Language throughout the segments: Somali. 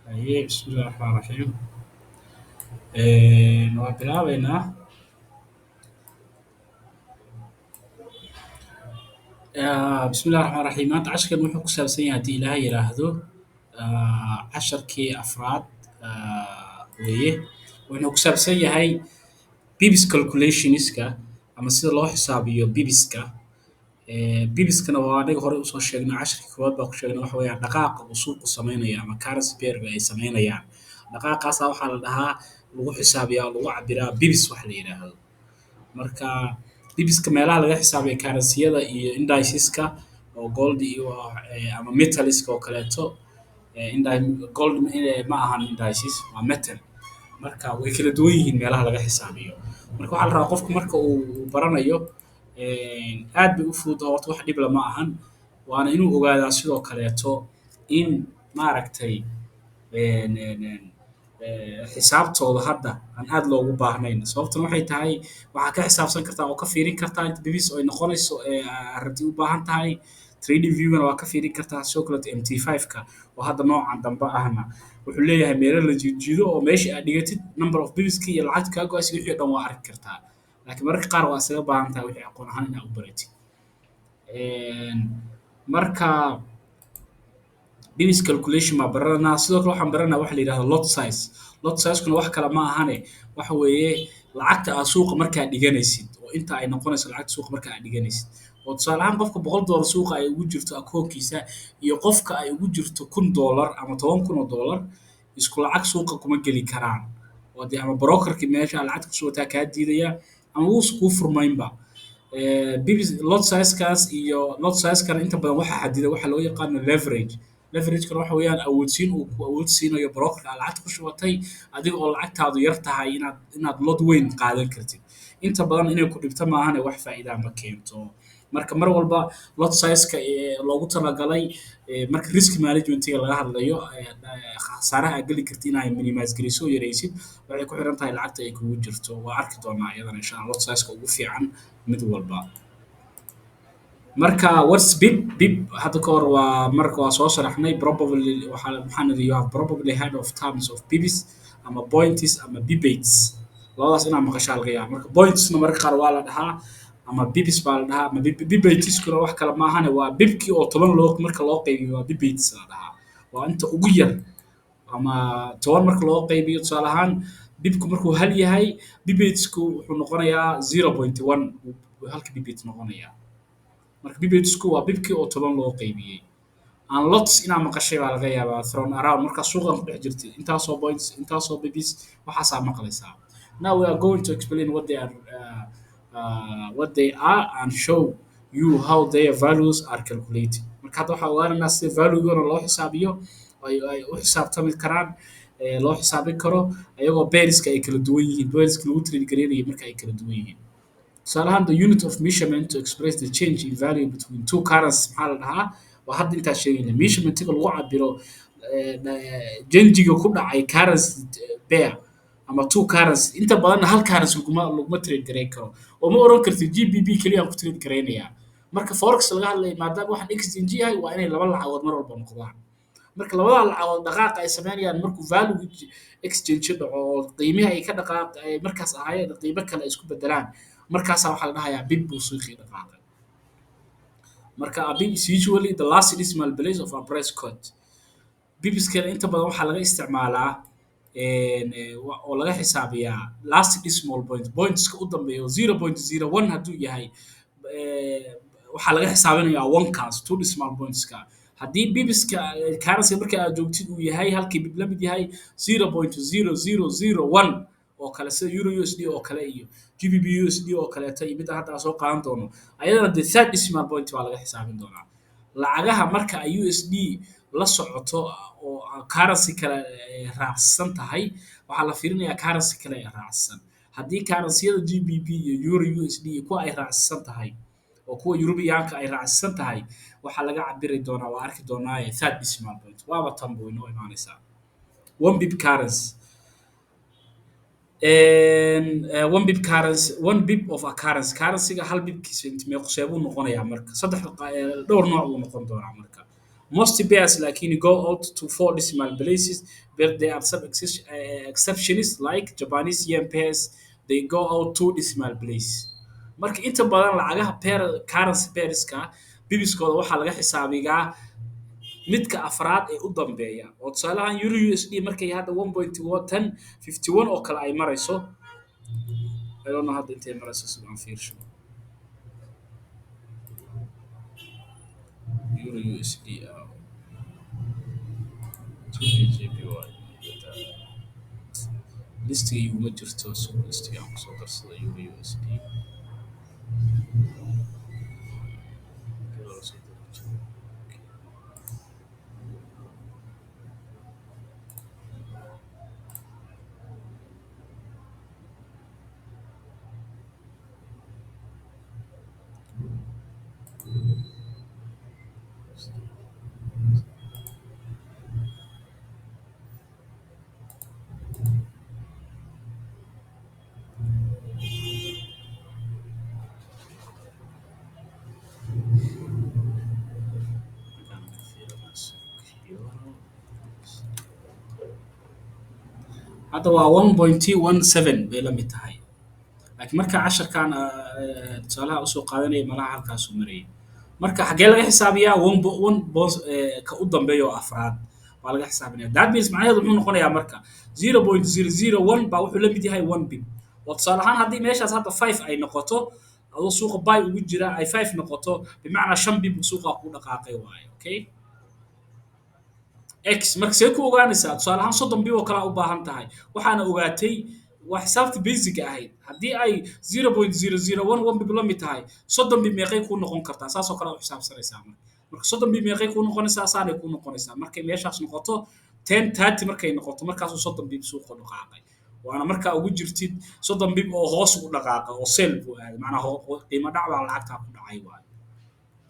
بسم الله الرحمن الرحيم. waan bilaabeynaa. بسم الله الرحمن الرحيم. maanta casharkan wuxuu ku saabsan yahay haddii ilaahay yidhaahdo casharkii afraad weeye. wuxuu ku saabsan yahay bibis calculationska ama sida loo xisaabiyo bibiska. bibiskana waa aniga hore usoo sheegnay casharkii koowaad baa ku sheegnay waxa weeyaan dhaqaaqa uu suuqu sameynaya ama currency pairga ay sameynayaan. dhaqaaqaasa waxaa la dhahaa lagu xisaabiyaa lagu cabiraa bibis wax la yidhaahdo. marka bibiska meelaha laga xisaabiyo currency-yada iyo indiceska oo gold iyo ama metaliska oo kaleeto. gold ma ahan indices waa metal. marka way kala duwan yihiin meelaha laga xisaabiyo. marka waxaa la rabaa qofku marka uu baranayo aad bay u fudud oo horta wax dhib lama ahan. waana inuu ogaadaa sidoo kaleeto in maaragtay xisaabtooda hadda aan aad loogu baahnayn. sababtuna waxay tahay waxaa ka xisaabsan kartaa oo ka fiirin kartaa inta bibis ay noqonayso rabti u baahan tahay. 3D view-gana waa ka fiirin kartaa sidoo kaleeto MT5-ka oo hadda noocan dambe ahna wuxuu leeyahay meelo la jiijiido oo meesha aad dhigatid number of bibiska iyo lacagta kaa go-aysa wixii oo dhan waa arki kartaa. laakiin mararka qaar waa isaga baahan tahay wixii aqoon ahaan inaad u baratid. marka bilis calculation baa baranaa sidoo kale waxaan baranaa waxa la yidhahdo lot size. lot size-kuna wax kale ma ahane waxa weeye lacagta aad suuqa markaa dhiganaysid oo inta ay noqonayso lacagta suuqa marka aad dhiganaysid. oo tusaale ahaan qofka $100 suuqa ay ugu jirto akoonkiisa iyo qofka ay ugu jirto $1000 ama 10,000 oo dollar isku lacag suuqa kuma geli karaan. oo dee ama brokerkii meesha lacagta kusoo wataa kaa diidaya ama wuusa kuu furmaynba. bibis lot size-kaas iyo lot size-kana inta badan waxaa xadida waxa loo yaqaano leverage. leverage-kana waxa weeyaan awoodsiin uu ku awoodsiinayo brokerka aad lacagta ku shubatay adiga oo lacagtaadu yar tahay inaad lot weyn qaadan kartid. inta badan inay ku dhibto maahane wax faa'iida ma keento. marka mar walba lot size-ka loogu talagalay marka risk management-ga laga hadlayo khasaaraha aad geli kartid inaad minimize geliso oo yaraysid waxay ku xiran tahay lacagta ay kugu jirto. waa arki doonaa iyadana insha Allah lot size-ka ugu fiican mid walba. marka what's bib hadda ka hor waa marka waa soo sharaxnay probably waxaan nidhi you have probably heard of terms of bibis ama points ama bibates. labadaas inaad maqashaa laga yaaba. marka pointsna marka qaar waa la dhahaa ama bibis baa la dhahaa ama bibateskuna wax kale maahane waa bibkii oo 10 marka loo qaybiyo waa bibates la dhahaa. waa inta ugu yar ama 10 marka loo qaybiyo tusaale ahaan bibku markuu hal yahay bibatesku wuxuu noqonayaa 0.1 halka bibate noqonayaa. marka bibatesku waa bibkii oo 10 loo qaybiyey. aan lots inaa maqashay baa laga yaabaa thrown around marka suuqan ku dhex jirtay intaasoo points intaasoo bibis waxaasaa maqlaysaa. now we are going to explain what they are and show you how their values are calculated. marka hadda waxaa ogaanaynaa sida value-goona loo xisaabiyo ay u xisaabtami karaan loo xisaabin karo ayagoo beariska ay kala duwan yihiin beariska lagu trade gareynayo marka ay kala duwan yihiin. tusaale ahaan the unit of measurement to express the change in value between two currencies maxaa la dhahaa waa hadda intaa sheegayna measurement-ga lagu cabiro janjiga ku dhacay currency pair ama two currency inta badanna hal currency laguma trade gareyn karo oo ma oran kartid GBP kaliya aan ku trade gareynayaa. marka forex laga hadlayo maadaama waxaan exchange yahay waa inay laba lacagood mar walba noqdaan. marka labada lacagood dhaqaaqa ay sameynayaan markuu value exchange dhaco oo qiimaha ay ka dhaqaaq ay markaas ahaayeen qiimo kale ay isku bedelaan markaasaa waxaa la dhahayaa bib buu suuqii dhaqaaqay. marka a bib is usually the last decimal place of a price code. bibiskana inta badan waxaa laga isticmaalaa oo laga xisaabiyaa last decimal pointska u dambeeya 0.01 hadduu yahay waxaa laga xisaabinayaa one-kaas two decimal pointska. haddii bibiska currency marka aad joogtid uu yahay halkii bib la mid yahay 0.0001 oo kale sida euro USD oo kale iyo GBP USD oo kaleeto iyo mid hadda aan soo qaadan doono ayadana the third decimal point baa laga xisaabin doonaa. lacagaha marka ay USD la socoto oo currency kale raacsan tahay waxaa la fiirinayaa currency kale ee raacsan. haddii currency-yada GBP iyo euro USD kuwa ay raacsan tahay oo kuwa European-ka ay raacsan tahay waxaa laga cabiri doonaa waa arki doonaa third decimal point waaba tan buu inoo imaanaysaa. one bib currency one bib of a currency-ga hal bibkiisa intee meeqsee buu noqonayaa marka saddex dhowr nooc buu noqon doonaa marka Most pairs لكن go out to four decimal places, but there are some exceptions like Japanese yen pairs, they go out two decimal places. Marka inta badan lacagaha pair currency pairska bibiskooda waxaa laga xisaabiyaa midka afraad ee u dambeeya oo tusaalahan euro USD markay hadda 1.1051 oo kale ay marayso. I don't know hadda intay marayso sidaan fiirsho. Euro USD 2 listiga iguma jirto so listiga aan kusoo darsada euro USD. hadda waa 1.17 bay la mid tahay laakiin marka casharkan tusaalaha usoo qaadanaya malaha halkaasuu marayay marka xaggee laga xisaabiyaa one boss ka u dambeeya oo afraad waa laga xisaabinaya that means macnaheedu muxuu noqonayaa marka 0.001 baa wuxuu la mid yahay 1 bib oo tusaale ahaan haddii meeshaas hadda 5 ay noqoto adoo suuqa buy ugu jira ay 5 noqoto bimacnaa 5 bib suuqa ku dhaqaaqay waaye okay x marka see ku ogaanaysaa tusaale ahaan 30 bil oo kale u baahan tahay waxaana ogaatay waa xisaabta basic ahayd haddii ay 0.001 bil la mid tahay 30 bil meeqay ku noqon kartaa saas oo kale u xisaabsanaysaa marka 30 bil meeqay ku noqonaysaa saanay ku noqonaysaa markay meeshaas noqoto 10 markay noqoto markaasuu 30 bil suuqa dhaqaaqay waana markaa ugu jirtid 30 bil oo hoos u dhaqaaqa oo sell buu aaday macnaha qiimo dhac baa lacagta ku dhacay waaye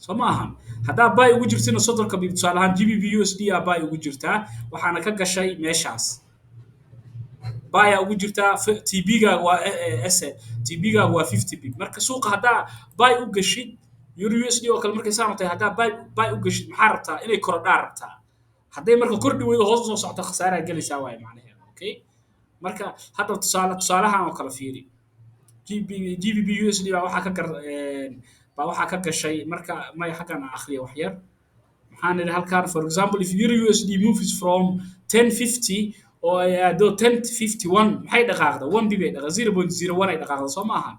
soo ma ahan haddaa buy ugu jirtina soddonka bib tusaale ahaan GBP USD aa buy ugu jirtaa waxaana ka gashay meeshaas buy aa ugu jirtaa TB-gaaga waa TB-gaaga waa 50 bib marka suuqa haddaa buy u gashid euro USD oo kale markay saan tahay haddaa buy u gashid maxaa rabtaa inay korodhaa rabtaa hadday marka kordhi weydo hoos usoo socto khasaaraa gelaysaa waaye macnaheeda okay marka hadda tusaalahan oo kale fiiri GBP USD baa waxaa ka baa waxaa ka gashay marka may xaggan aan akhriyo wax yar maxaan idhi halkan for example if euro USD moves from 1050 oo ay aado 1051 maxay dhaqaaqda 1 bib ay dhaqaaqda 0.01 ay dhaqaaqda soo maaha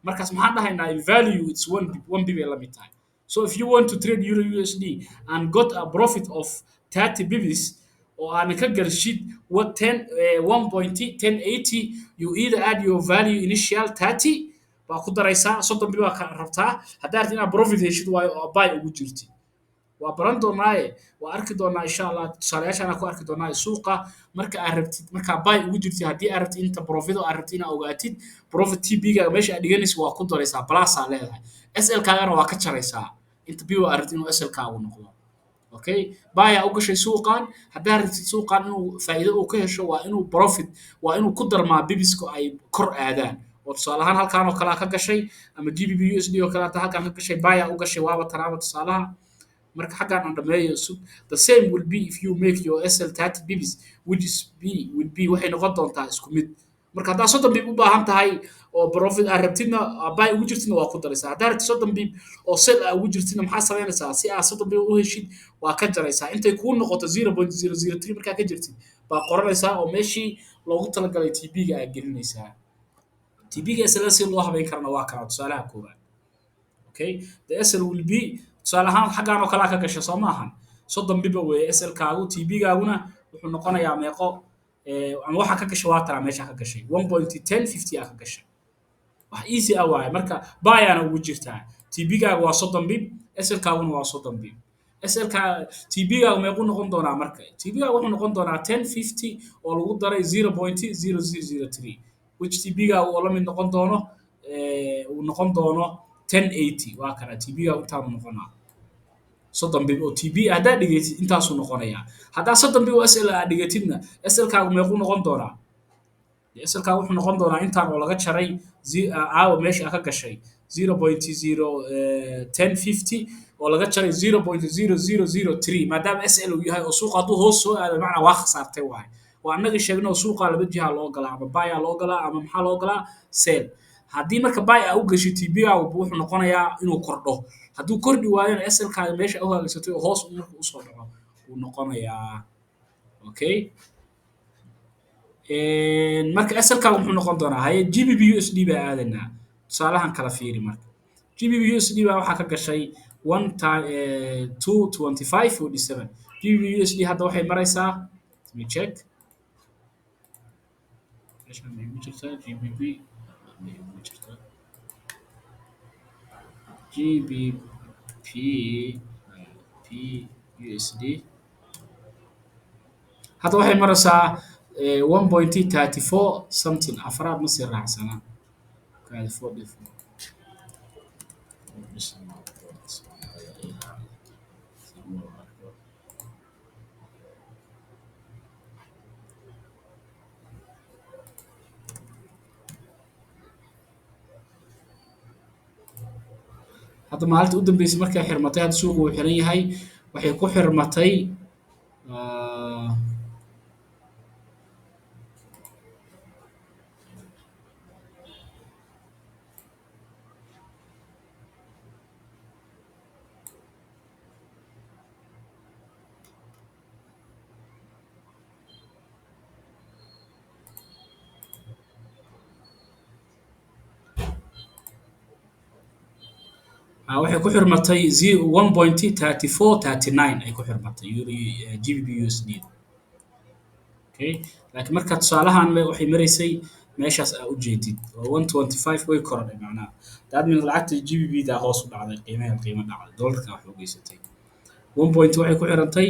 markaas maxaan dhahaynaa in value it's 1 bib ay la mid tahay so if you want to trade euro USD and got a profit of 30 bibs oo aan ka garshid what 1.1080 you either add your value initial 30 baa ku daraysaa 30 bil baa ka rabtaa haddaad rabtid inaad profit heshid waayo oo buy ugu jirtid waa baran doonaaye waa arki doonaa insha allah tusaalayaashaan ku arki doonaa suuqa marka aad rabtid markaa buy ugu jirtid haddii aad rabtid inta profit oo aad rabtid inaad ogaatid profit TB-gaaga meesha aad dhiganaysa waa ku daraysaa plus aa leedahay SL-kaagana waa ka jaraysaa inta bil aad rabtid inuu SL-kaagu noqdo okay buy aa u gashay suuqan haddaad rabtid suuqan inuu faa'iido uu ka hesho waa inuu profit waa inuu ku darmaa bibiska ay kor aadaan oo tusaale ahaan halkaan oo kale ka gashay ama GBP USD oo kale halkaan ka gashay buy aa u gashay waaba tanaaba tusaalaha marka xaggan aan dhameeyo the same will be if you make your SL 30 bibs which is will be waxay noqon doontaa isku mid marka haddaa 30 bib u baahan tahay oo profit aad rabtidna buy ugu jirtidna waa ku daraysaa haddaa rabtid 30 bib oo sell aad ugu jirtidna maxaa samaynaysaa si aad 30 bib u heshid waa ka jaraysaa intay kuu noqoto 0.003 markaa ka jirtid baa qoranaysaa oo meeshii loogu talagalay TB-ga aad gelinaysaa TB-ga SL si loo habeyn karana waa kana tusaalaha koowaad okay the SL will be tusaale ahaan xaggaan oo kale ka gashay soo maahan 30 biba weeye SL-kaagu TB-gaaguna wuxuu noqonayaa meeqo ama waxa ka gashay waa tara meesha ka gashay 1.1050 aa ka gashay wax easy ah waaye marka buy ana ugu jirtaa TB-gaagu waa 30 bib SL-kaaguna waa 30 bib SL-ka TB-gaagu meequu noqon doonaa marka TB-gaagu wuxuu noqon doonaa 1050 oo lagu daray 0.0003 which TB-gaagu oo la mid noqon doono uu noqon doono 1080 waa kana TB-ga intaan noqonaa 30 bib oo TB haddaa dhigatid intaasuu noqonayaa haddaa 30 bib oo SL aad dhigatidna SL-kaagu meequu noqon doonaa SL-kaagu wuxuu noqon doonaa intaan oo laga jaray aawa meesha ka gashay 0.01050 oo laga jaray 0.0003 maadaama SL uu yahay oo suuqa hadduu hoos soo aado macnaa waa khasaartay waaye waa annagii sheegno oo suuqa laba jiha loo galaa ama buy aa loo galaa ama maxaa loo galaa sell haddii marka buy aa u gashay TP-gaagu wuxuu noqonayaa inuu kordho hadduu kordhi waayona SL-kaaga meesha u hagagsatay oo hoos marka usoo dhaco wuu noqonayaa okay marka SL-kaagu muxuu noqon doonaa haye GBP USD baa aadanaa tusaalahan kala fiiri marka GBP USD baa waxaa ka gashay 225.47 GBP USD hadda waxay maraysaa let me check meeshaan maxay ku jirtaa GBP maxay ku jirtaa GBP P USD hadda waxay maraysaa 1.34 something afraad ma sii raacsanaa 44 hadda maalinta u dambeysay markay xirmatay hadda suuqu uu xiran yahay waxay ku xirmatay waxay ku xirmatay 1.3439 ay ku xirmatay GBP USD okay laakiin marka tusaalahan waxay maraysay meeshaas aa u jeedid oo 125 way korodhay macnaha that means lacagta GBP da hoos u dhacday qiimo dhacday dollarka wax u geysatay 1 point waxay ku xirantay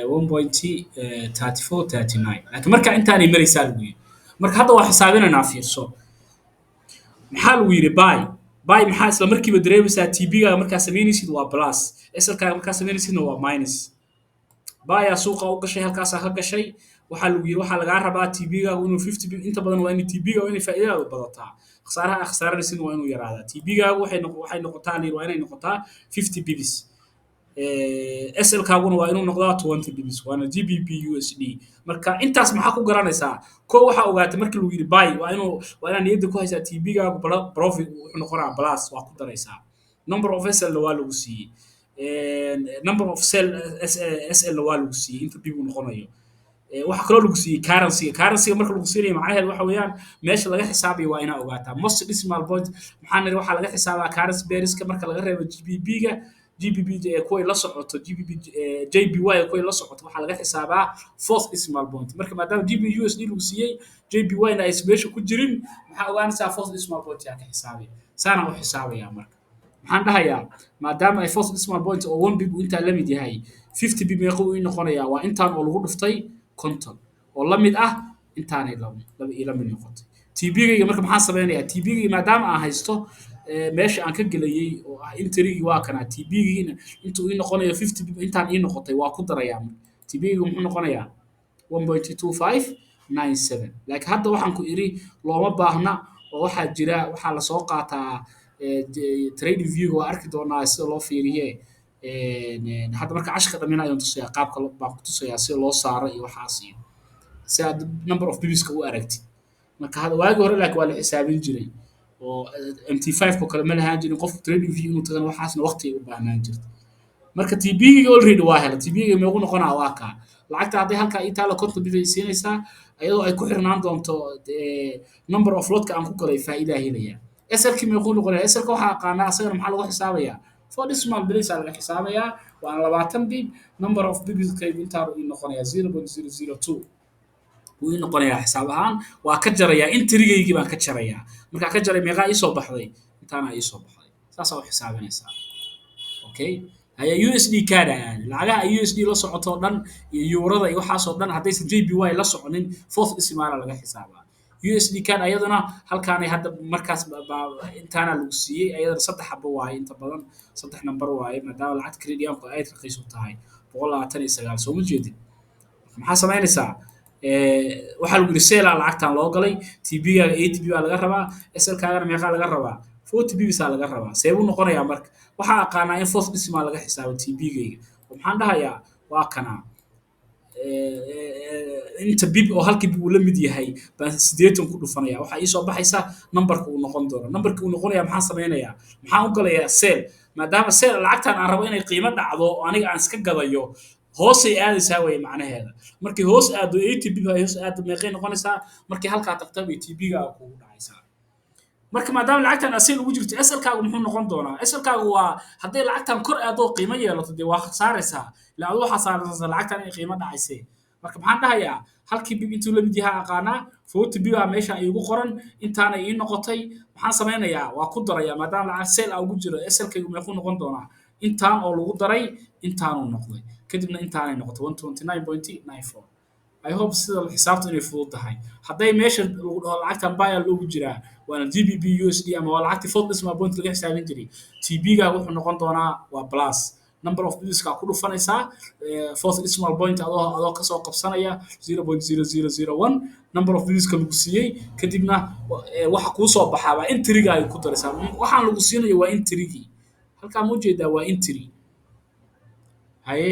1.3439 laakiin marka intaanay maraysaa lagu yiri marka hadda waa xisaabinaynaa fiirso maxaa lagu yiri buy maxaa isla markiiba dareemaysaa TP-gaaga markaa samaynaysid waa plus SL-kaaga markaa samaynaysidna waa minus buy aa suuqa u gashay halkaasaa ka gashay waxaa lagu yiri waxaa lagaa rabaa TP-gaagu inuu 50 bip inta badan waa in TP-gaagu inay faa'iidada badataa khasaaraha khasaaranaysid waa inuu yaraadaa TP-gaagu waxay noqotaa waa inay noqotaa 50 bips SL-kaaguna waa inuu noqdaa 20 bips waana GBP USD marka intaas maxaa ku garanaysaa ko waxa ogaatay markii lagu yiri buy waa inaan niyadda ku haysaa TP-gaagu profit wuxuu noqonaa plus waa ku daraysaa number of SL waa lagu siiyey number of SL waa lagu siiyey inta dib u noqonayo waxa kaloo lagu siiyey currency marka lagu siinayo macnaheedu waxa weeyaan meesha laga xisaabiyo waa inaa ogaataa most decimal point maxaa niri waxa laga xisaabaa currency pairska marka laga reebo GBP-ga GBP kuway la socoto JPY kuway la socoto waxa laga xisaabaa fourth decimal point marka maadaama GBP USD lagu siiyey JPY-na ay meesha ku jirin maxaa ogaanaysaa fourth decimal point yaa ka xisaabiya saana u xisaabaya marka maxaan dhahayaa maadaama ay fourth decimal point oo 1 bip intaa la mid yahay 50 bip meeqa uu noqonayaa waa intaan oo lagu dhuftay konton oo la mid ah intaanay laba mid noqotay TP-gayga marka maxaan samaynayaa TP-gayga maadaama aan haysto meesha aan ka gelayay oo ah interigi waa kana TP-giina intuu ii noqonayo 50 bip intaan ii noqotay waa ku darayaa TP-gayga muxuu noqonayaa 1.2597 laakiin hadda waxaan ku iri looma baahna oo waxaa la soo qaataa trading view waa arki doonaa sida loo fiiriye hadda marka cashka dhamina ayaan tusayaa qaabka baan ku tusayaa sida loo saaro iyo waxaas iyo si aad number of bibiska u aragtid marka hadda waagi hore laakiin waa la xisaabin jiray oo MT5 ko kale ma lahaan jirin qofku trading view inuu tagana waxaasna waqti ay u baahnaan jirta marka TP-ga already waa hela TP-ga meequu noqonaa waa kaa lacagta hadday halkaa ii taalo konton bib ay siinaysaa iyadoo ay ku xirnaan doonto number of lotka aan ku galay faa'iidaa helaya SL-kii meequu noqonaya SL-ka waxaa aqaanaa asagana maxaa lagu xisaabayaa for decimal place aa laga xisaabayaa waana 20 bib number of bibskaygu intaa uu noqonayaa 0.002 wuu ii noqonayaa xisaab ahaan waa ka jarayaa intrigaygii baan ka jarayaa markaa ka jaray meeqaa ii soo baxday intaana ii soo baxday saasaa u xisaabinaysaa okay haya USD kaada lacagaha USD la socoto dhan iyo eurada iyo waxaas oo dhan haddaysan JPY la soconin fourth decimal laga xisaabaa USD kan ayadana halkaanay hadda markaas intaana lagu siiyey ayadana saddex xabo waaye inta badan saddex number waaye maadaama lacagta credit-ku ay raqiis u tahay 129 soo ma jeedin maxaa samaynaysaa waxaa lagu yiri sale lacagtan loo galay TP-gaaga 8 baa laga rabaa SL-kaagana meeqa laga rabaa 40 bps aa laga rabaa see buu noqonayaa marka waxaa aqaanaa in fourth decimal laga xisaabo TB-gayga oo maxaan dhahayaa waa kanaa inta bib oo halkii bib uu la mid yahay baan 80 ku dhufanaya waxaa ii soo baxaysa numberka uu noqon doono numberka uu noqonaya maxaan samaynayaa maxaan u galayaa sale maadaama sale lacagtan aan rabo inay qiimo dhacdo oo aniga aan iska gadayo hoosay aadaysaa way macnaheeda markii hoos aado 80 bib ay hoos aado meeqay noqonaysaa markii halkaa tagta bay TB-ga kugu dhacaysaa marka maadaama lacagtan asil ugu jirto asalkaagu muxuu noqon doonaa asalkaagu waa hadday lacagtan kor aado qiimo yeelato dee waa khasaaraysaa ilaa adu waxaa saaraysaa lacagtan inay qiimo dhacaysay marka maxaan dhahayaa halkii bib intuu la mid yahay aqaanaa 40 bib aa meesha iigu qoran intaana ii noqotay maxaan samaynayaa waa ku darayaa maadaama lacag sale aa ugu jiro asalkaygu meequu noqon doonaa intaan oo lagu daray intaanuu noqday kadibna intaanay noqotay 129.94 I hope sida xisaabtu inay fudud tahay hadday meesha lagu dhaho lacagtan baya loogu jiraa waana GBP USD ama waa lacagtii fourth decimal point laga xisaabin jiray TB-ga wuxuu noqon doonaa waa plus number of bits ka ku dhufanaysaa fourth decimal point adoo ka soo qabsanaya 0.0001 number of bits ka lagu siiyey kadibna waxa kuu soo baxaaba entry-ga ay ku daraysaa waxaan lagu siinayo waa entry-gi halka ma ujeedaa waa entry haye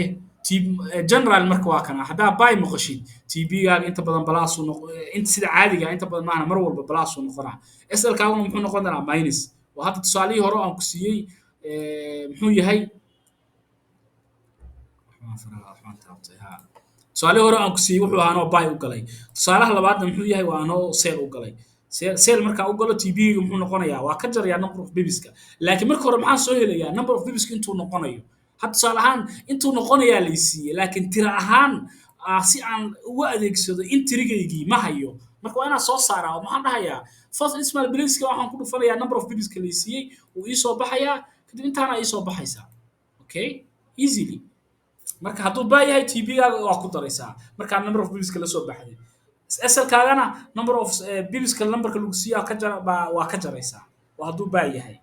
general marka waa kana hadaa buy maqashid TB-gaaga inta badan plus uu noqon inta sida caadiga inta badan maana mar walba plus uu noqonaa SL-kaaguna muxuu noqon doonaa minus waa hadda tusaalihii hore aan ku siiyey muxuu yahay tusaalihii hore aan ku siiyey wuxuu ahaa anoo buy u galay tusaalaha labaadna muxuu yahay waa anoo sell u galay sell markaa u galo TB-ga muxuu noqonayaa waa ka jarayaa number of bibiska laakiin marka hore maxaan soo helayaa number of bibiska intuu noqonayo hadda tusaale ahaan intuu noqonayaa la siiyey laakiin tira ahaan si aan ugu adeegsado intrigaygii ma hayo marka waa inaan soo saaraa oo maxaan dhahayaa first decimal placeska waxaan ku dhufanayaa number of bibiska la siiyey uu ii soo baxayaa kadib intaana ii soo baxaysaa okay easily marka hadduu baa yahay TB-gaaga waa ku daraysaa markaa number of bibiska la soo baxday SL-kaagana number of bibiska numberka lagu siiyaa waa ka jaraysaa waa hadduu baa yahay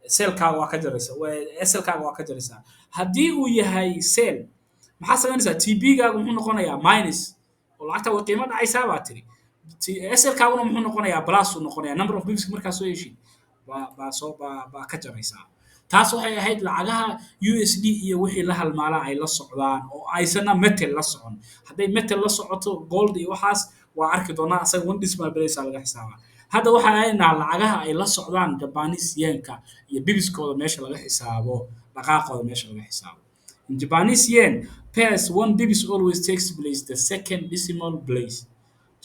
selkaaga waa ka jaraysaa SL-kaaga waa ka jaraysaa haddii uu yahay sel maxaa samaynaysaa TB-gaaga muxuu noqonayaa minus oo lacagta way qiimo dhacaysaa baa tiri SL-kaaguna muxuu noqonayaa plus uu noqonayaa number of bibiska markaa soo heshid baa ka jaraysaa taas waxay ahayd lacagaha USD iyo wixii la halmaalaa ay la socdaan oo aysana metal la socon hadday metal la socoto gold iyo waxaas waa arki doonaa asaga one decimal place laga xisaabaa hadda waxa ay lacagaha ay la socdaan Japanese yen-ka iyo bibiskooda meesha laga xisaabo dhaqaaqooda meesha laga xisaabo in Japanese yen pairs one bibis always takes place the second decimal place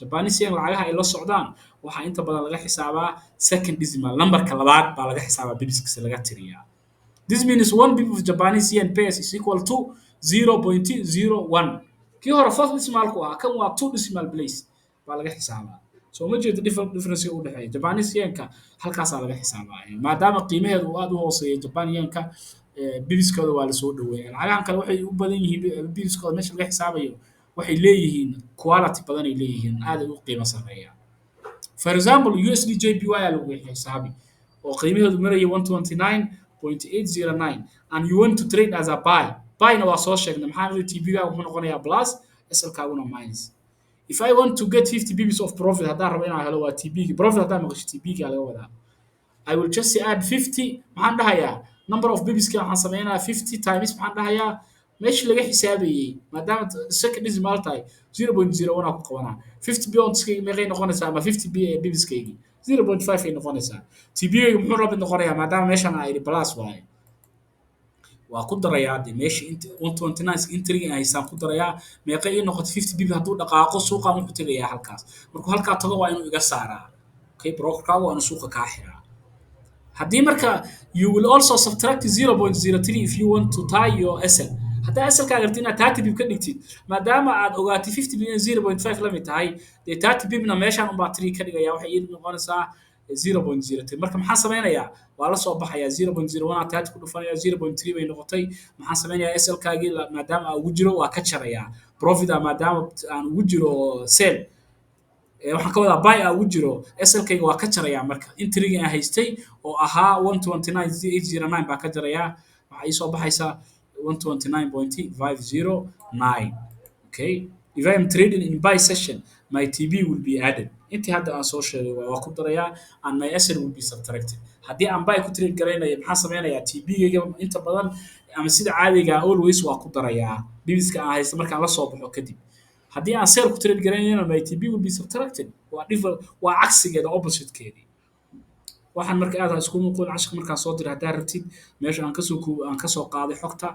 Japanese yen lacagaha ay la socdaan waxa inta badan laga xisaabaa second decimal numberka labaad baa laga xisaabaa bibiskiisa laga tiriyaa this means one bib of Japanese yen pairs is equal to 0.01 kii hore fourth decimal ku ah kan waa two decimal place baa laga xisaabaa soo ma jeedo difference u dhaxeeyo Japanese yen-ka halkaas laga xisaabaa maadaama qiimaheedu uu aad u hooseeyo Japanese yen-ka bibiskooda waa la soo dhaweeyay lacagahan kale waxay u badan yihiin bibiskooda meesha laga xisaabayo waxay leeyihiin quality badan ay leeyihiin aad u qiimo sareeya for example USD JPY lagu xisaabi oo qiimaheedu maraya 129.809 and you want to trade as a buy-na waa soo sheegnay maxaa TB-ga wuxuu noqonayaa plus SL-kaaguna minus if I want to get 50 bps of profit haddaan rabo inaan helo waa TB profit haddaan maqasho TB-ga laga wadaa I will just add 50 maxaan dhahayaa number of bps waxaan sameynayaa 50 times maxaan dhahayaa meeshii laga xisaabayay maadaama second decimal tahay 0.01 ku qabanaa 50 bps meeqay noqonaysaa ama 50 bps-kaygi 0.5 ay noqonaysaa TB-ga muxuu rabid noqonayaa maadaama meeshan ay plus waaye waa ku darayaa de meesha 129 entry ay haysan ku darayaa meeqa ay noqoto 50 bp haduu dhaqaaqo suuqa wuxuu tagayaa halkaas markuu halka tago waa inuu iga saaraa okay broker waa inuu suuqa ka xiraa hadii marka you will also subtract 0.03 if you want to tie your SL hadaa SL ka gartina 30 bp ka dhigtid maadaama aad ogaatay 50 bp 0.5 la mid tahay de 30 bp na meeshan u battery ka dhigaya waxay ii noqonaysaa 0.03 marka maxaan sameynayaa waa la soo baxaya 0.01 aad taad ku dhufanaya 0.3 bay noqotay maxaan sameynayaa SL kaagi maadaama uu ugu jiro waa ka jaraya profit maadaama aan ugu jiro sell waxaan ka wadaa buy ugu jiro SL-kayga waa ka jaraya marka entry-ga aan haystay oo ahaa 129.809 baa ka jaraya waxa ii soo baxaysa 129.509 okay if I am trading in buy session my TB will be added intii hadda aan soo sheegay waa ku daraya and my SL will be subtracted haddii aan buy ku trade garaynayo maxaa sameynayaa TP-gayga inta badan ama sida caadiga always waa ku darayaa bibiska aan haysto markaan la soo baxo kadib haddii aan sell ku trade garaynayna my TP will be subtracted waa cagsigeeda oppositekeedii waxaan marka aad isku muuqul cashka markaan soo diray haddaa rabtid meesha aan kasoo qaaday xogta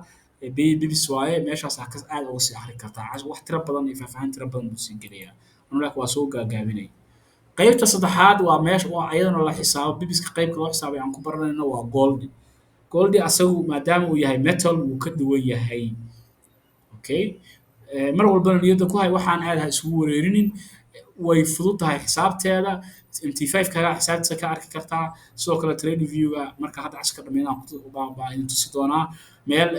bibis waaye meeshaas aad uga sii akhri kartaa wax tiro badan iyo faahfaahin tiro badan buu sii gelayaa anulaak waa soo gaagaabinay qaybta saddexaad waa meesha waa ayadana la xisaabo bibiska qaybka loo xisaabay aan ku baranayno waa goldi goldi asagu maadaama uu yahay metal wuu ka duwan yahay okay mar walbana niyadda ku hay waxaan aad ha isugu wareerinin way fudud tahay xisaabteeda mt5 kaga xisaabtiisa ka arki kartaa sidoo kale trade view-ga marka hadda cashka dhammeynaan baa idin tusi doonaa meel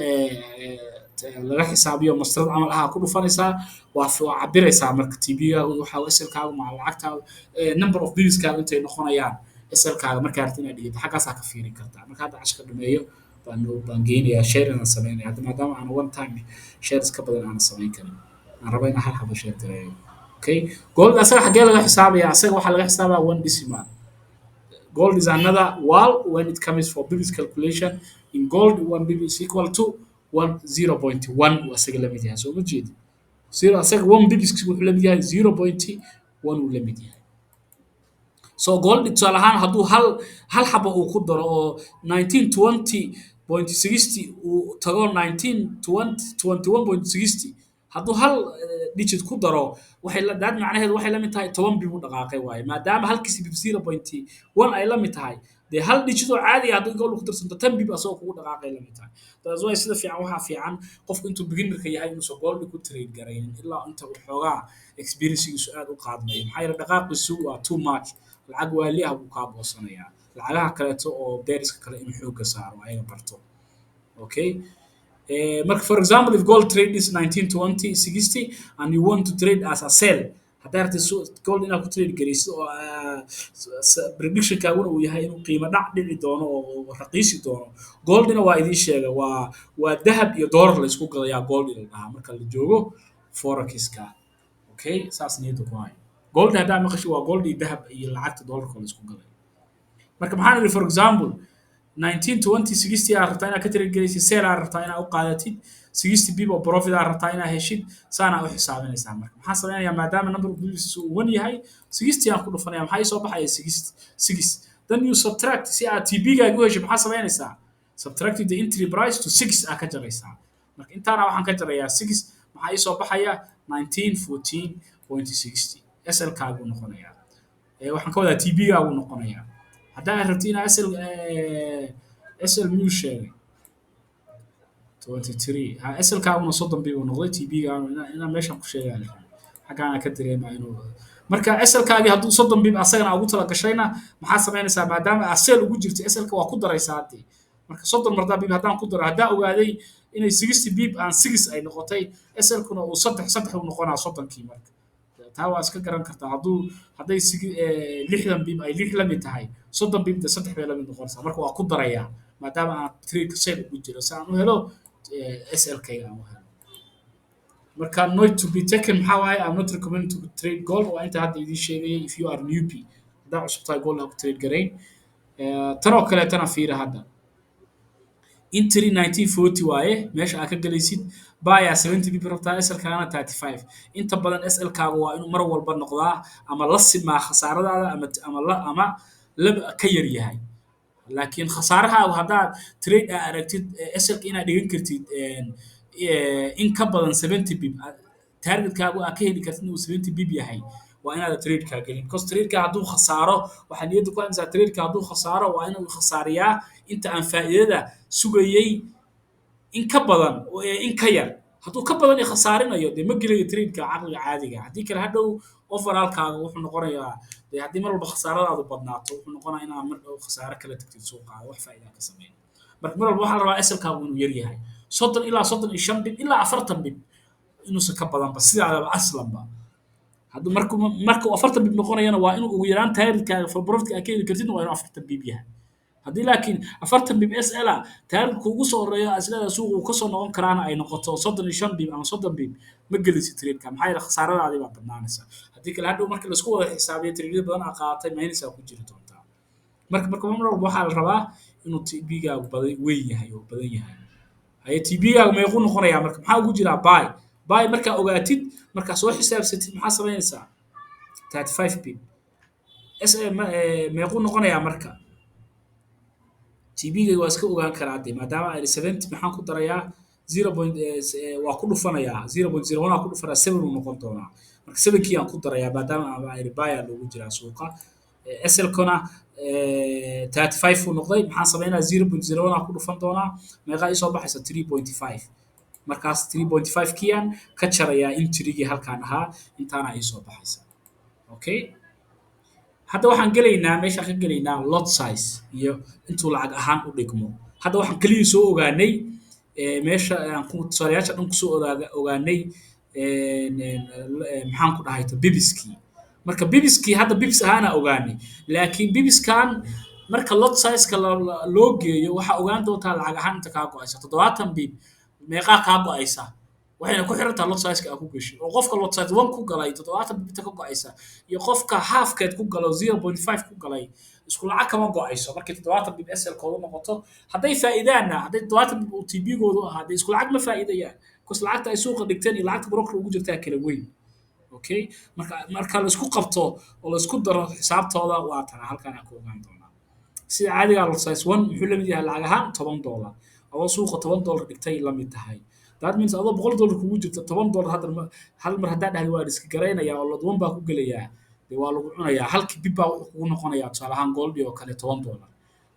laga xisaabiyo mastarad camal ahaa ku dhufanaysaa waa cabiraysaa marka TP-ga waxa SL-kaaga maca lacagtaada number of bills-kaaga intay noqonayaan SL-kaaga markaa rabtid inaad dhigto xaggaasaa ka fiirin kartaa marka hadda cashka dhameeyo baan geynayaa share inaan sameynaya hadda maadaama aan one time shares ka badan aan samayn karin aan rabo inaan hal xabo share gareeyo okay gold asaga xagee laga xisaabaya asaga waxaa laga xisaabaya one decimal gold is another wall when it comes for bibis calculation in gold one bib is equal to 0.1 uu asaga lamid yahay soo ma jeedi zero asaga one bibis wuxuu lamid yahay 0.1 uu lamid yahay so gold tusaale ahaan hadduu hal xabo uu ku daro oo 1920.60 uu tago 1921.60 hadduu hal digit ku daro waxay la daad macnaheedu waxay la mid tahay 10 bib u dhaqaaqay waaye maadaama halkiisi bib 0.1 ay la mid tahay dee hal digit oo caadi ah hadduu gold ku darsanto 10 bib asagoo kugu dhaqaaqay la mid tahay taas waa sida fiican waxaa fiican qofku intuu beginnerka yahay inuusan gold ku trade garaynin ilaa inta uu xoogaa experience-giisu aad u qaadmayo maxaa yeelay dhaqaaqiisu waa too much lacag waali ah buu kaa boosanayaa lacagaha kaleeto oo beeriska kale inuu xoogga saaro ayaga barto okay marka for example if gold trade is 1920 60 and you want to trade as a sell haddaa rabtid gold inaad ku trade garaysid oo predictionkaaguna uu yahay inuu qiimo dhac dhici doono oo raqiisi doono goldina waa idiin sheega waa dahab iyo doolar la isku gadayaa gold la dhahaa marka la joogo forex-ka okay saas niyadda ku hay gold haddaa maqasho waa gold iyo dahab iyo lacagta doolarka la isku gaday marka maxaan idhi for example 1920 60 aad rabtaa inaad ka trade garaysid sell aad rabtaa inaad u qaadatid 60 bib oo profit aad rabtaa inaad heshid saana u xisaabinaysaa marka maxaan sameynayaa maadaama number of bips uu 1 yahay 60 aan ku dhufanaya maxaa soo baxaya 6 then you subtract si aad TP-gaaga u hesho maxaa sameynaysaa subtract the entry price to 6 aad ka jaraysaa marka intaana waxaan ka jarayaa 6 maxaa soo baxaya 1914.60 SL-kaagu noqonayaa waxaan ka wadaa TP-gaagu noqonayaa haddaa rabtid inaad SL miyuu sheegay 23 SL-kaaguna 30 bii uu noqday TP-gaaguna inaan meeshan ku sheegaa xaggaana ka dareemaa inuu marka SL-kaagii hadduu 30 bib asagana ugu tala gashayna maxaa samaynaysaa maadaama aad sell ugu jirto SL-ka waa ku daraysaa haddii marka 30 mardaa bib haddaan ku daro haddaa ogaaday inay 60 bib aan 6 ay noqotay SL-kuna uu 3 uu noqonaa 30kii marka taa waa iska garan kartaa hadday 60 bib ay 6 la mid tahay 30 bib 3 bay la mid noqonaysaa marka waa ku darayaa maadaama aan trade sell ugu jiro si aan u helo SL-kayga aan u helo marka not to be taken maxaa waaye I'm not recommending to trade gold waa inta hadda idiin sheegayay if you are newbie haddaa cusub tahay gold ha ku trade garayn tan oo kaleetana fiira hadda entry 1940 waaye meesha aad ka galaysid baya 70 bib rabtaa SL-kaagana 35 inta badan SL-kaaga waa inuu mar walba noqdaa ama la simaa khasaaradaada ama la ka yar yahay laakiin khasaarahaagu haddaad trade aa aragtid SL-ka inaad dhigan kartid in ka badan 70 bib targetkaagu aad ka heli kartid inuu 70 bib yahay waa inaad trade-kaa gelin because trade-ka hadduu khasaaro waxaa niyadda ku haysaa trade-ka hadduu khasaaro waa inuu khasaariyaa inta aan faa'iidada sugayay in ka badan in ka yar hadduu ka badan khasaarinayo dee ma gelayo trade-ka caqliga caadiga haddii kale hadhow overall-kaaga wuxuu noqonayaa dee haddii mar walba khasaaradaadu badnaato wuxuu noqonayaa inaad mar dhow khasaaro kala tagtid suuqaaga wax faa'iida ka sameyn marka mar walba waxaa la rabaa SL-kaagu inuu yar yahay 30 ilaa 35 bib ilaa 40 bib inuusan ka badanba sidaadaba aslanba hadduu markuu 40 bib noqonayana waa inuu ugu yaraan taariikaaga for profit aad ka heli kartid waa inuu 40 bib yahay haddii laakiin 40 bib SL taariikhu ugu soo horeeyo aslada suuqa uu ka soo noqon karaana ay noqoto 35 bib ama 30 bib ma gelisid trade-ka maxaa yeelay khasaaradaadii baa badnaanaysa haddii kale hadhow marka la isku wada xisaabiyo trade badan aad qaadatay minus aad ku jiri doontaa marka mar walba waxaa la rabaa inuu TB-gaagu weyn yahay oo badan yahay. haye TB-gaagu meequu noqonayaa marka maxaa ugu jiraa buy markaa ogaatid markaa soo xisaabsatid maxaa samaynaysaa 35 pip meequu noqonayaa marka TB-ga waa iska ogaan karaa dee maadaama ay 70 maxaan ku darayaa 0. waa ku dhufanayaa 0.01 aan ku dhufanaa 7 uu noqon doonaa marka 7 kii aan ku darayaa maadaama ay buy loogu jiraa suuqa SL-kuna 35 uu noqday maxaan sameynaa 0.01 aan ku dhufan doonaa meeqa isoo baxaysa 3.5 markaas 3.5 kiyan ka jarayaa intrigii halkaan ahaa intaana isoo baxaysa okay hadda waxaan gelaynaa meeshaan ka gelaynaa lot size iyo intuu lacag ahaan u dhigmo hadda waxaan kaliya soo ogaanay meesha aan ku tusaalayaasha dhan kusoo ogaanay maxaan ku dhahay bibiskii marka bibiskii hadda bibis ahaana ogaanay laakiin bibiskan marka lot size-ka loo geeyo waxaa ogaan doontaa lacag ahaan inta kaa go'aysa 70 bib meeqaa kaa go'aysa waxayna ku xiran tahay lot size-ka aad ku gashay oo qofka lot size 1 ku galay 70 bib inta ka go'aysa iyo qofka half-keed ku galo 0.5 ku galay isku lacag kama go'ayso markii 70 bib SL-kooda noqoto hadday faa'iidaana hadday 70 bib TB-goodu ahaa hadday isku lacag ma faa'iidayaan kus lacagta ay suuqa dhigteen iyo lacagta broker ugu jirtaa kala weyn okay marka la isku qabto oo la isku daro xisaabtooda waa tan halkaan aan ku ogaan doonaa sida caadiga lot size 1 muxuu la mid yahay lacag ahaan $10 adoo suuqa $10 dhigtay la mid tahay that means adoo $100 kugu jirta $10 hadda hal mar haddaa dhahday waa iska garaynayaa oo lot 1 baa ku gelayaa dee waa lagu cunayaa halkii bib baa wuxuu kugu noqonayaa tusaale ahaan goldii oo kale $10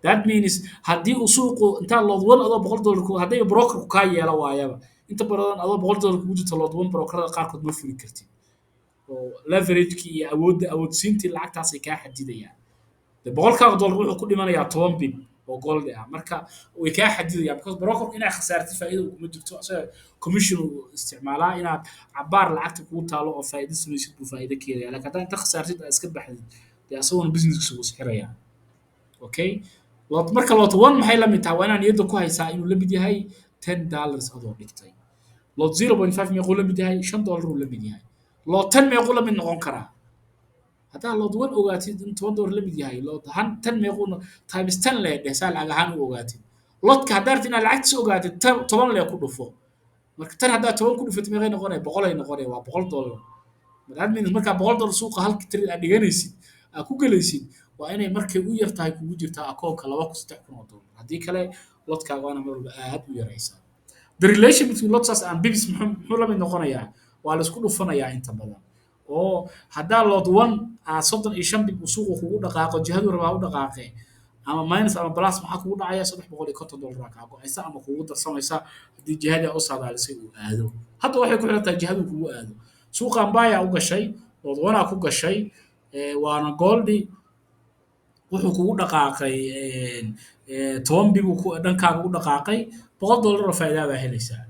that means haddii uu suuqu intaa lot 1 adoo $100 hadday brokerku kaa yeelo waayaba inta badan adoo $100 kugu jirta lot 1 brokerada qaarkood ma fuli kartid oo leverage-kii iyo awoodsiintii lacagtaas ay kaa xadidayaan de boqolkaaga dollar wuxuu ku dhimanayaa 10 bib oo gold ah marka way kaa xadidayaan because brokerku inay khasaartay faa'iido kuma jirto asaga commission uu isticmaalaa inaad cabaar lacagta kugu taalo oo faa'iido samaysid buu faa'iido keenaya laakiin haddii inta khasaartid aad iska baxdid dee asaguna business-kiisa wuu sixirayaa okay marka lot 1 maxay la mid tahay waa inaan niyadda ku haysaa inuu la mid yahay $10 adoo dhigtay lot 0.5 meequu la mid yahay $5 uu la mid yahay lot 10 meequu la mid noqon karaa haddaa lot 1 ogaatid in $10 la mid yahay lot 10 meequu times 10 lee dheh saa lacag ahaan u ogaatid lotka haddaa rabtid inaad lacagtiisa ogaatid 10 lee ku dhufo marka tan haddaa 10 ku dhufatid meeqay noqonaya 100 ay noqonaya waa $100 that means markaa $100 suuqa halkii trade aad dhiganaysid aad ku gelaysid waa inay markay u yar tahay kugu jirtaa akoonka $2,000 haddii kale lotkaaga waana mar walba aad u yaraysaa the relation between lots and bibs muxuu la mid noqonayaa waa la isku dhufanayaa inta badan oo haddaa lot 1 35 bib uu suuqa kugu dhaqaaqo jihadu rabaa u dhaqaaqee ama minus ama plus maxaa kugu dhacaya $350 kaa go'aysa ama kugu darsamaysa haddii jihadii u saadaalisay uu aado hadda waxay ku xiran tahay jihadu kugu aado suuqan baya u gashay lot 1 ku gashay waana goldi wuxuu kugu dhaqaaqay 10 bib uu dhankaaga u dhaqaaqay $100 oo faa'iido baa helaysaa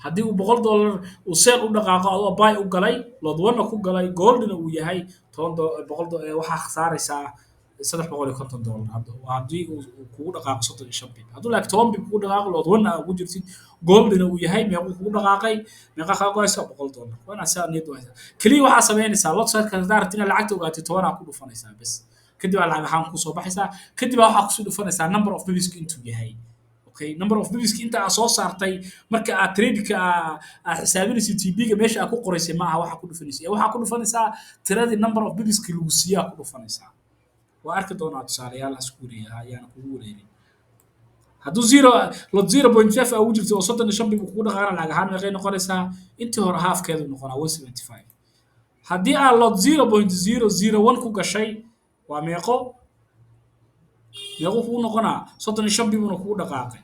haddii uu $100 uu sell u dhaqaaqo adoo buy u galay lot 1 ku galay goldina uu yahay $100 waxaa khasaaraysaa $350 haddii uu kugu dhaqaaqo 35 bib hadduu laakiin 10 bib kugu dhaqaaqo lot 1 ugu jirtid goldina uu yahay meequu kugu dhaqaaqay meeqa kaa go'aysa $100 waa inaad saa niyad u haysaa kaliya waxaa samaynaysaa lot size-ka haddaa rabtid inaad lacagta ogaatid 10 aa ku dhufanaysaa bes kadib aa lacag ahaan kusoo baxaysaa kadib aa waxaa kusoo dhufanaysaa number of bibiska intuu yahay okay number of bibiska inta aad soo saartay marka aad trade-ka aad xisaabinaysa TB-ga meesha aad ku qoraysay maaha waxa ku dhufanaysa waxaa ku dhufanaysaa tiradii number of bibiska lagu siiyaa ku dhufanaysaa waa arki doonaa tusaalayaal isku wareeyaa ayaan kugu wareerin hadduu lot 0.5 ugu jirto oo 35 bib kugu dhaqaaqana lacag ahaan meeqay noqonaysaa intii hore half-keedu noqonaa 175 haddii aad lot 0.001 ku gashay waa meeqo kugu noqonaa 35 bibuna kugu dhaqaaqay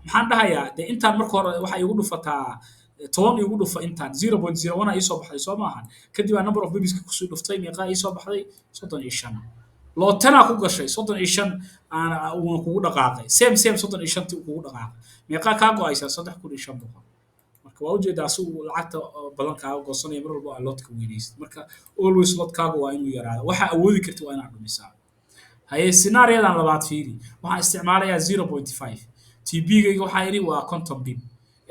maxaan dhahayaa dee intaan marka hore waxaa igu dhufataa 10 igu dhufa intaan 0.01 ii soo baxday soo maahan kadib aa number of bibiska kusoo dhuftay meeqaa ii soo baxday 35 lot 10 aa ku gashay 35 uuna kugu dhaqaaqay same 35 tii kugu dhaqaaqay meeqaa kaa go'aysaa 3,500 marka waa ujeedaa si uu lacagta badan kaaga goosanaya mar walba aa lotka weynaysid marka always lotkaaga waa inuu yaraado waxaa awoodi kartid waa inaad dhumisaa haye scenario-dan labaad fiiri waxaan isticmaalayaa 0.5 TB-gayga waxaa idhi waa 50 bib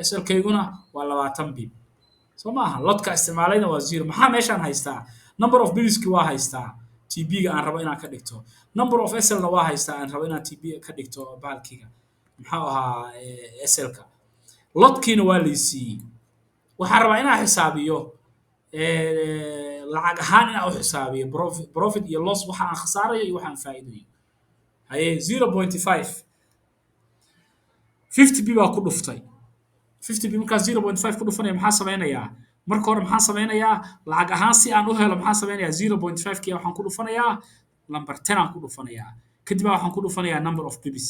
SL-kayguna waa 20 bib soo maaha lotka isticmaalayna waa 0 maxaa meeshaan haystaa number of bibiski waa haystaa TB-ga aan rabo inaan ka dhigto number of SL na waa haystaa aan rabo inaan TB ka dhigto bahalkiga maxaa ahaa SL-ka lotkiina waa laysiiyey waxaan rabaa inaan xisaabiyo lacag ahaan inaan u xisaabiyo profit iyo loss waxa aan khasaarayo iyo waxa aan faa'iidayo haye 0.5 50 b baa ku dhuftay 50 b markaa 0.5 ku dhufanaya maxaa sameynayaa marka hore maxaa sameynayaa lacag ahaan si aan u helo maxaa sameynayaa 0.5 kii waxaan ku dhufanayaa number 10 aan ku dhufanayaa kadib waxaan ku dhufanayaa number of bibis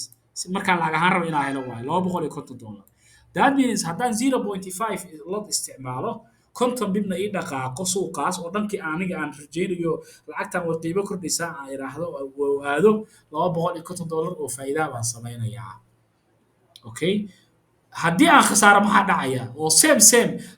markaan lacag ahaan rabo inaan helo waayo $250 that means haddaan 0.5 lot isticmaalo konton bibna ii dhaqaaqo suuqaas oo dhankii aniga aan rajaynayo lacagtan waa qiimo kordhaysa aan idhaahdo aado $250 oo faa'iida baan sameynayaa okay haddii aan khasaaro maxaa dhacaya oo same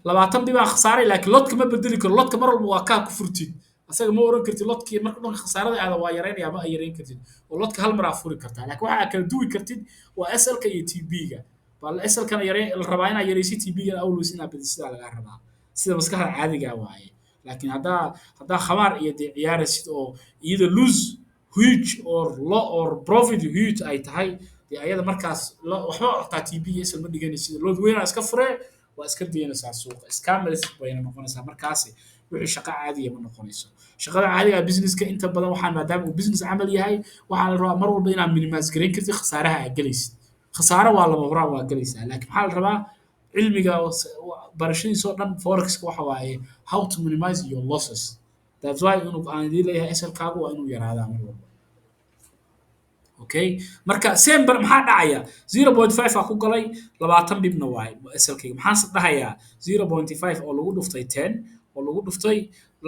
20 bibaa khasaaray laakiin lotka ma bedeli karo lotka mar walba waa kaa ku furtid asaga ma oran kartid lotkii marka dhanka khasaarada aada waa yareynaya ma ay yareyn kartid oo lotka hal mar aa furi kartaa laakiin waxa kala duwi kartid waa SL-ka iyo TB-ga bal SL-kana yaree la rabaa inaad yareysid TB-ga always inaad bedisidaa laga rabaa sida maskaxda caadiga waaye laakiin haddaa khamaar iyo dee ciyaaraysid oo iyada lose huge or low or profit huge ay tahay dee ayada markaas waxba taa TB iyo SL ma dhiganaysid lood weynaa iska furee waa iska daynaysaa suuqa scammers bayna noqonaysaa markaasi wixii shaqo caadiya ma noqonayso shaqada caadiga ah businesska inta badan waxaan maadaama uu business camal yahay waxaa la rabaa mar walba inaad minimize gareyn kartid khasaaraha aad gelaysid khasaare waa lama huraan waa gelaysaa laakiin maxaa la rabaa cilmiga barashadiisa oo dhan forexka waxa waaye how to minimize your losses that's why inuu aan idin leeyahay SL-kaagu waa inuu yaraadaa mar walba okay marka sember maxaa dhacaya 0.5 aa ku galay 20 bibna waay SL-kayga maxaan dhahayaa 0.5 oo lagu dhuftay 10 oo lagu dhuftay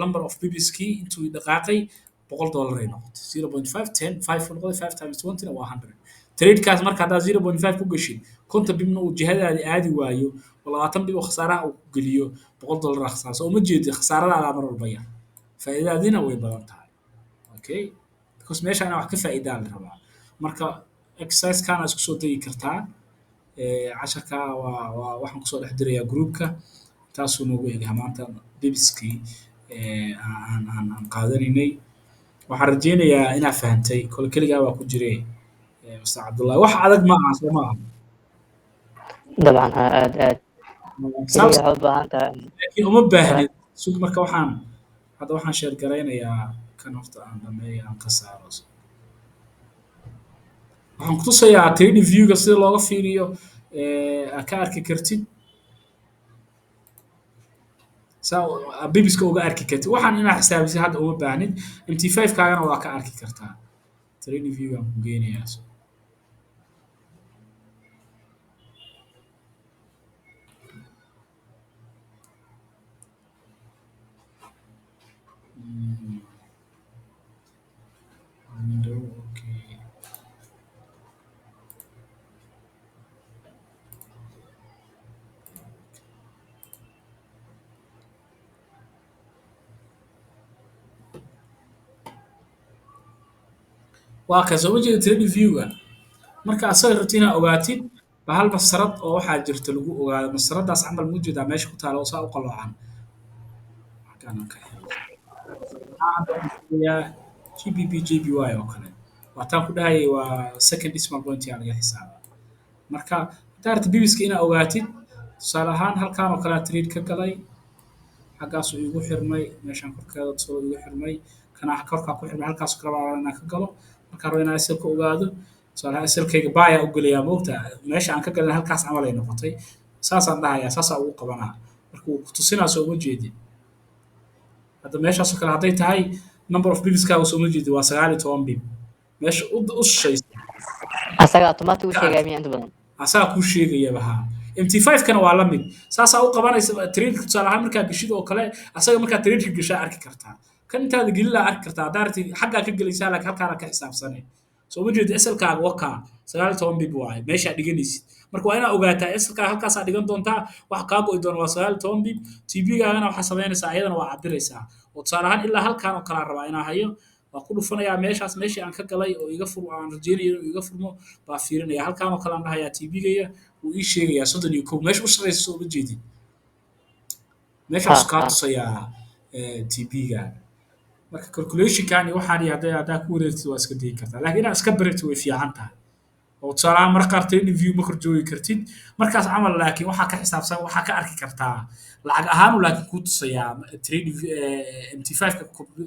number of bibiskii intuu dhaqaaqay $100 ay noqotay 0.5 10 5 noqday 5 times 20 waa 100 trade-kaas marka haddaa 0.5 ku gashin konton bibna uu jihadaadi aadi waayo oo 20 bib oo khasaaraha uu ku geliyo $100 khasaaro soo ma jeedi khasaaradaada mar walba yar faa'iidadina way badan tahay okay because meeshaan wax ka faa'iidaa la rabaa marka exercise-kana isku soo degi kartaa casharka waa waxaan kusoo dhex dirayaa groupka taasuu noogu eegyahay maanta bibiskii aan qaadanaynay waxaan rajaynayaa inaad fahantay kole keligaa baa ku jire ustaad cabdullahi wax adag ma aha soo maaha dabcan aad keliya waxaa u baahan tahay laakiin uma baahnid sug marka hadda waxaan sheer garaynayaa kan horta aan dhameeyo aan ka saaro waxaan ku tusayaa trading view-ga sida looga fiiriyo aad ka arki kartid saa bibiska uga arki kartid waxaan inaad xisaabisid hadda uma baahnid MT5-kaagana waa ka arki kartaa trading view-gaan ku geynayaa okay waa ka soo jeeda trading view-ga marka asaga rabtid inaad ogaatid bahal masarad oo waxaa jirta lagu ogaado masaradaas camal ma jeedaa meesha ku taala oo saa u qaloocan GBP JPY oo kale waataan ku dhahayay waa second decimal point yaa laga xisaaba marka haddaa rabtid bibiska inaad ogaatid tusaale ahaan halkaan oo kale trade ka galay xaggaasuu igu xirmay meeshaan korkeeda soo igu xirmay kana korkaa ku xirmay halkaasoo kale baa inaan ka galo markaan rabo inaan SL-ka ogaado tusaale ahaan SL-kayga baayaa u gelayaa moogtaa meesha aan ka galin halkaas camal ay noqotay saasaan dhahayaa saasaa ugu qabanaa marka wuu ku tusinaa soo uma jeedin hadda meeshaasoo kale hadday tahay number of bibiskaaga soo uma jeedin waa 19 bib meesha u shaysa asaga automatic u sheegaya miya inta badan asaga kuu sheegayaba haa MT5-kana waa la mid saasaa u qabanaysa trade tusaale ahaan markaa geshid oo kale asaga markaa trade-ka geshaa arki kartaa kan intaada gelin laa arki kartaa haddaa rabtid xaggaa ka gelaysaa laakiin halkaana ka xisaabsanay soo ma jeedo SL-kaaga wakaa 19 bib waaye meeshaa dhiganaysid marka waa inaad ogaataa SL-kaaga halkaasaa dhigan doontaa waxa kaa go'i doona waa 19 bib TB-gaagana waxaa samaynaysaa ayadana waa cabiraysaa oo tusaale ahaan ilaa halkaan oo kalaa rabaa inaa hayo waa ku dhufanayaa meeshaas meeshii aan ka galay oo iga fur aan rajaynayo inuu iga furmo baa fiirinaya halkaan oo kale aan dhahayaa TB-gaya wuu ii sheegayaa 31 meesha u shaqaysa soo uma jeedin meeshaasuu kaa tusayaa TB-gaaga marka calculationkan iyo waxaan iyo haddaa ku wareegtid waa iska dayi kartaa laakiin inaad iska baratid way fiican tahay oo tusaale ahaan marka qaar interview ma kor joogi kartid markaas camal laakiin waxaa ka xisaabsan waxaa ka arki kartaa lacag ahaan laakiin kuu tusayaa trade MT5-ka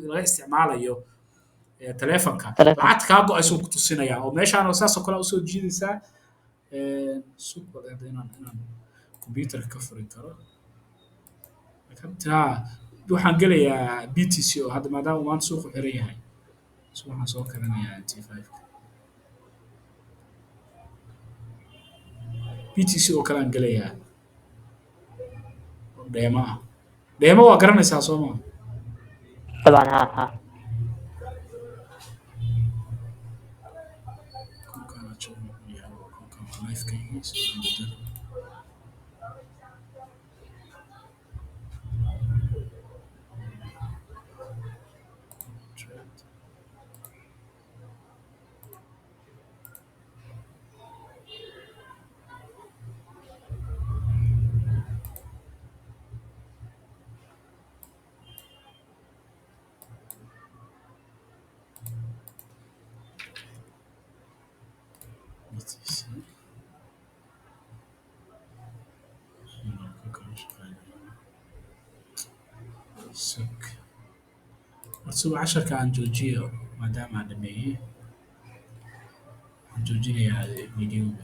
laga isticmaalayo taleefanka taleefon lacagta kaa go-ayso ku tusinayaa oo meeshaan saas oo kale usoo jiidaysaa sug bal inaan computerka ka furi karo ها waxaan gelayaa BTC oo hadda maadaama uu maanta suuqu xiran yahay so waxaan soo karanayaa MT5 BTC oo kale aan gelayaa oo dheemo ah dheemo waa garanaysaa soo ma طبعا ها ها kunkaan joogo yahay kunkaan lifekaygiisa aan bedelo BTC kunkaan shaqeynaya sug horta casharka aan joojiyo maadaama aan dhameeyey waxaan joojinayaa videoga